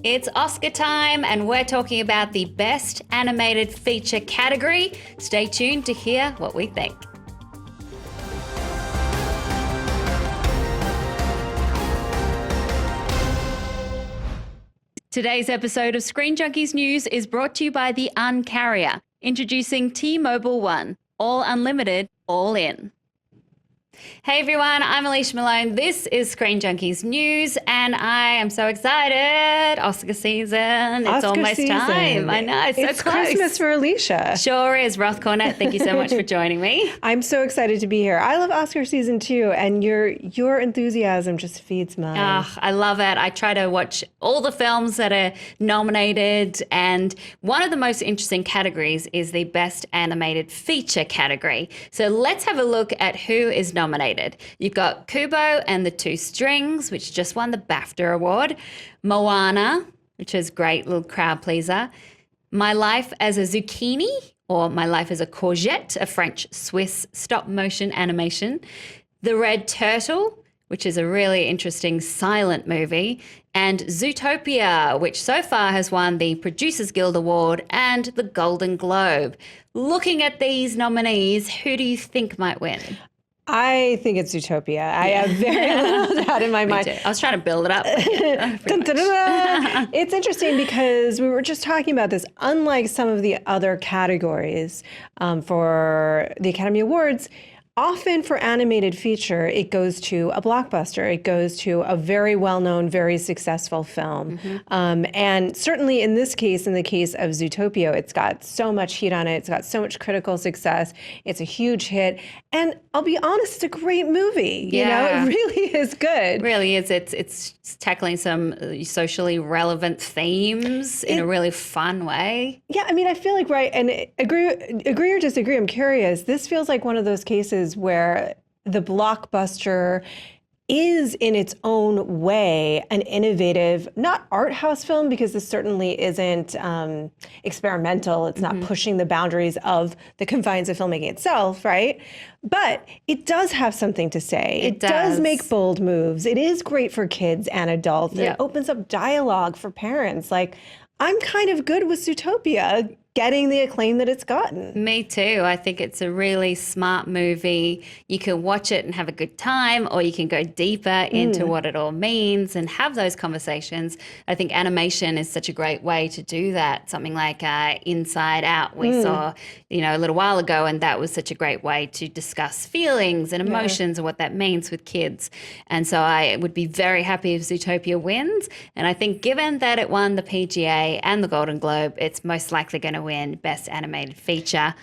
It's Oscar time, and we're talking about the Best Animated Feature category. Stay tuned to hear what we think. Today's episode of Screen Junkies News is brought to you by the Uncarrier, introducing T-Mobile One. All unlimited, all in. Hey everyone, I'm Alicia Malone. This is Screen Junkies News, and I am so excited. Oscar season. It's almost time. I know, it's so close. Christmas for Alicia. Sure is. Roth, Cornet, thank you so much for joining me. I'm so excited to be here. I love Oscar season too, and your enthusiasm just feeds mine. I love it. I try to watch all the films that are nominated, and one of the most interesting categories is the Best Animated Feature category. So let's have a look at who is nominated. You've got Kubo and the Two Strings, which just won the BAFTA award. Moana, which is great little crowd pleaser. My Life as a Zucchini, or My Life as a Courgette, a French-Swiss stop-motion animation. The Red Turtle, which is a really interesting silent movie. And Zootopia, which so far has won the Producers Guild Award and the Golden Globe. Looking at these nominees, who do you think might win? I think it's Zootopia. I have very little doubt in my mind. Too. I was trying to build it up. It's interesting because we were just talking about this. Unlike some of the other categories for the Academy Awards, often for animated feature, it goes to a blockbuster. It goes to a very well-known, very successful film. And certainly in this case, in the case of Zootopia, it's got so much heat on it. It's got so much critical success. It's a huge hit. And I'll be honest, it's a great movie. You know, it really is good. It really is. It's tackling some socially relevant themes in a really fun way. Yeah, I mean, I feel like, right, and agree or disagree, I'm curious. This feels like one of those cases where the blockbuster is in its own way an innovative, not art house film, because this certainly isn't experimental. It's not pushing the boundaries of the confines of filmmaking itself, right? But it does have something to say. It does make bold moves. It is great for kids and adults. It opens up dialogue for parents. Like, I'm kind of good with Zootopia getting the acclaim that it's gotten. Me too. I think it's a really smart movie. You can watch it and have a good time, or you can go deeper into what it all means and have those conversations. I think animation is such a great way to do that. Something like Inside Out we saw, a little while ago, and that was such a great way to discuss feelings and emotions and what that means with kids. And so I would be very happy if Zootopia wins. And I think given that it won the PGA and the Golden Globe, it's most likely going to win Best Animated Feature.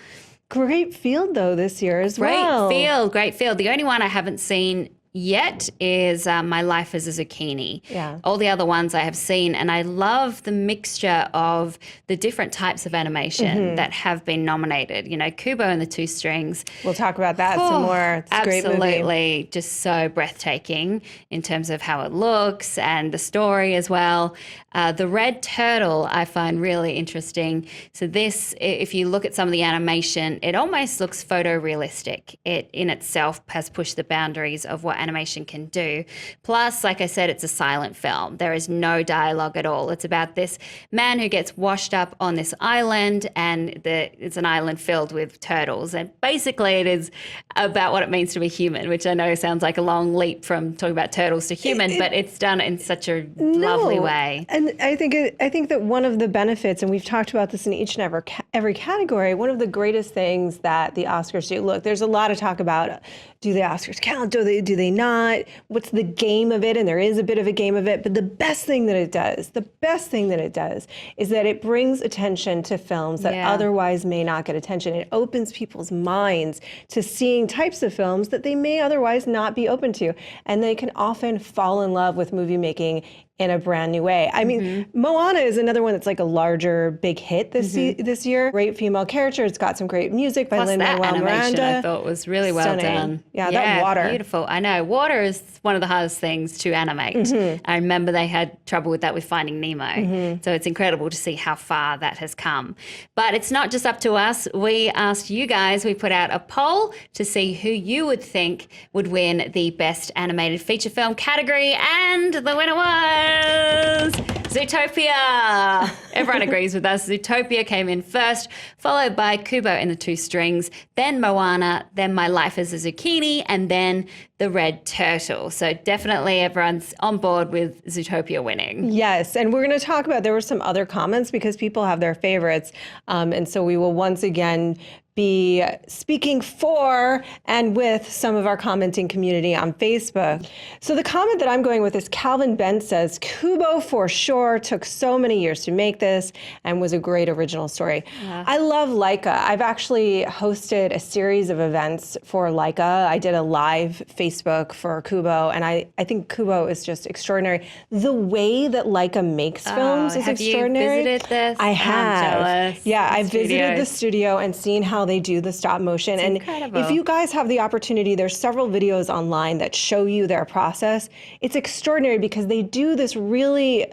Great field, though, this year as well. Great field. The only one I haven't seen yet is My Life as a Zucchini. Yeah. All the other ones I have seen, and I love the mixture of the different types of animation that have been nominated. Kubo and the Two Strings. We'll talk about that some more. It's a great movie. Absolutely, just so breathtaking in terms of how it looks and the story as well. The Red Turtle I find really interesting. So this, if you look at some of the animation, it almost looks photorealistic. It in itself has pushed the boundaries of what animation can do. Plus, like I said, it's a silent film. There is no dialogue at all. It's about this man who gets washed up on this island, and it's an island filled with turtles. And basically it is about what it means to be human, which I know sounds like a long leap from talking about turtles to human, but it's done in such a lovely way. And I think that one of the benefits, and we've talked about this in each and every category, one of the greatest things that the Oscars do. Look, there's a lot of talk about, do the Oscars count? Do they not? What's the game of it? And there is a bit of a game of it. But the best thing that it does is that it brings attention to films that otherwise may not get attention. It opens people's minds to seeing types of films that they may otherwise not be open to. And they can often fall in love with movie making in a brand new way. I mean, Moana is another one that's like a larger, big hit this year. Great female character. It's got some great music by Lin-Manuel Miranda. I thought was really well done. Yeah, that water. Beautiful. I know. Water is one of the hardest things to animate. I remember they had trouble with that with Finding Nemo. So it's incredible to see how far that has come. But it's not just up to us. We asked you guys, we put out a poll to see who you would think would win the Best Animated Feature Film category, and the winner was Zootopia. Everyone agrees with us. Zootopia came in first, followed by Kubo and the Two Strings, then Moana, then My Life as a Zucchini, and then The Red Turtle. So definitely everyone's on board with Zootopia winning. Yes, and we're going to talk about, there were some other comments because people have their favorites. And so we will once again be speaking for and with some of our commenting community on Facebook. So the comment that I'm going with is Calvin Bent says, Kubo for sure took so many years to make this and was a great original story. Yeah. I love Laika. I've actually hosted a series of events for Laika. I did a live Facebook for Kubo, and I think Kubo is just extraordinary. The way that Laika makes films is extraordinary. Have you visited this? I have. I'm jealous. Yeah, I visited the studio and seen how they do the stop motion. It's and incredible. If you guys have the opportunity, there's several videos online that show you their process. It's extraordinary because they do this really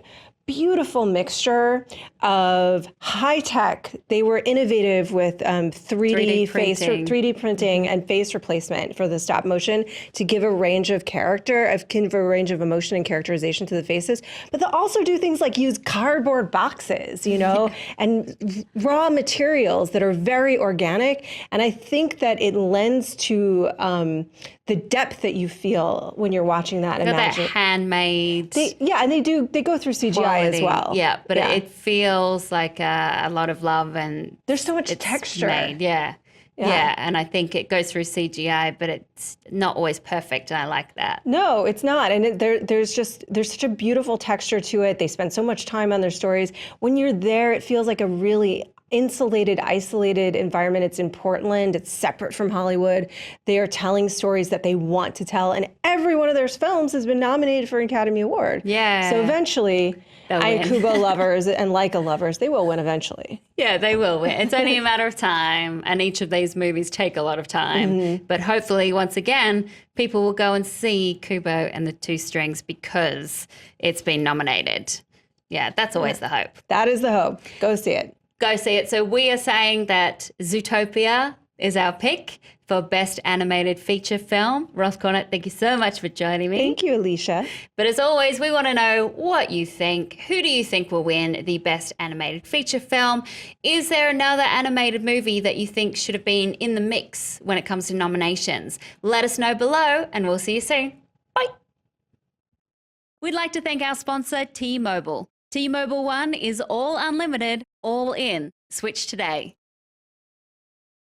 beautiful mixture of high tech. They were innovative with 3D printing and face replacement for the stop motion to give a range of emotion and characterization to the faces. But they'll also do things like use cardboard boxes, and raw materials that are very organic. And I think that it lends to the depth that you feel when you're watching that. And that handmade. And they go through CGI as well. Yeah, but it feels like a lot of love, and there's so much texture. Made. Yeah, and I think it goes through CGI, but it's not always perfect, and I like that. No, it's not, and there's such a beautiful texture to it. They spend so much time on their stories. When you're there, it feels like a really insulated, isolated environment. It's in Portland. It's separate from Hollywood. They are telling stories that they want to tell, and every one of their films has been nominated for an Academy Award. Yeah. So eventually, Kubo lovers and Laika lovers, they will win eventually. Yeah, they will win. It's only a matter of time, and each of these movies take a lot of time. Mm-hmm. But hopefully, once again, people will go and see Kubo and the Two Strings because it's been nominated. Yeah, that's always the hope. That is the hope. Go see it. Go see it. So we are saying that Zootopia is our pick for Best Animated Feature Film. Roth, Cornet, thank you so much for joining me. Thank you, Alicia. But as always, we want to know what you think. Who do you think will win the Best Animated Feature Film? Is there another animated movie that you think should have been in the mix when it comes to nominations? Let us know below, and we'll see you soon. Bye. We'd like to thank our sponsor, T-Mobile. T-Mobile One is all unlimited, all in. Switch today.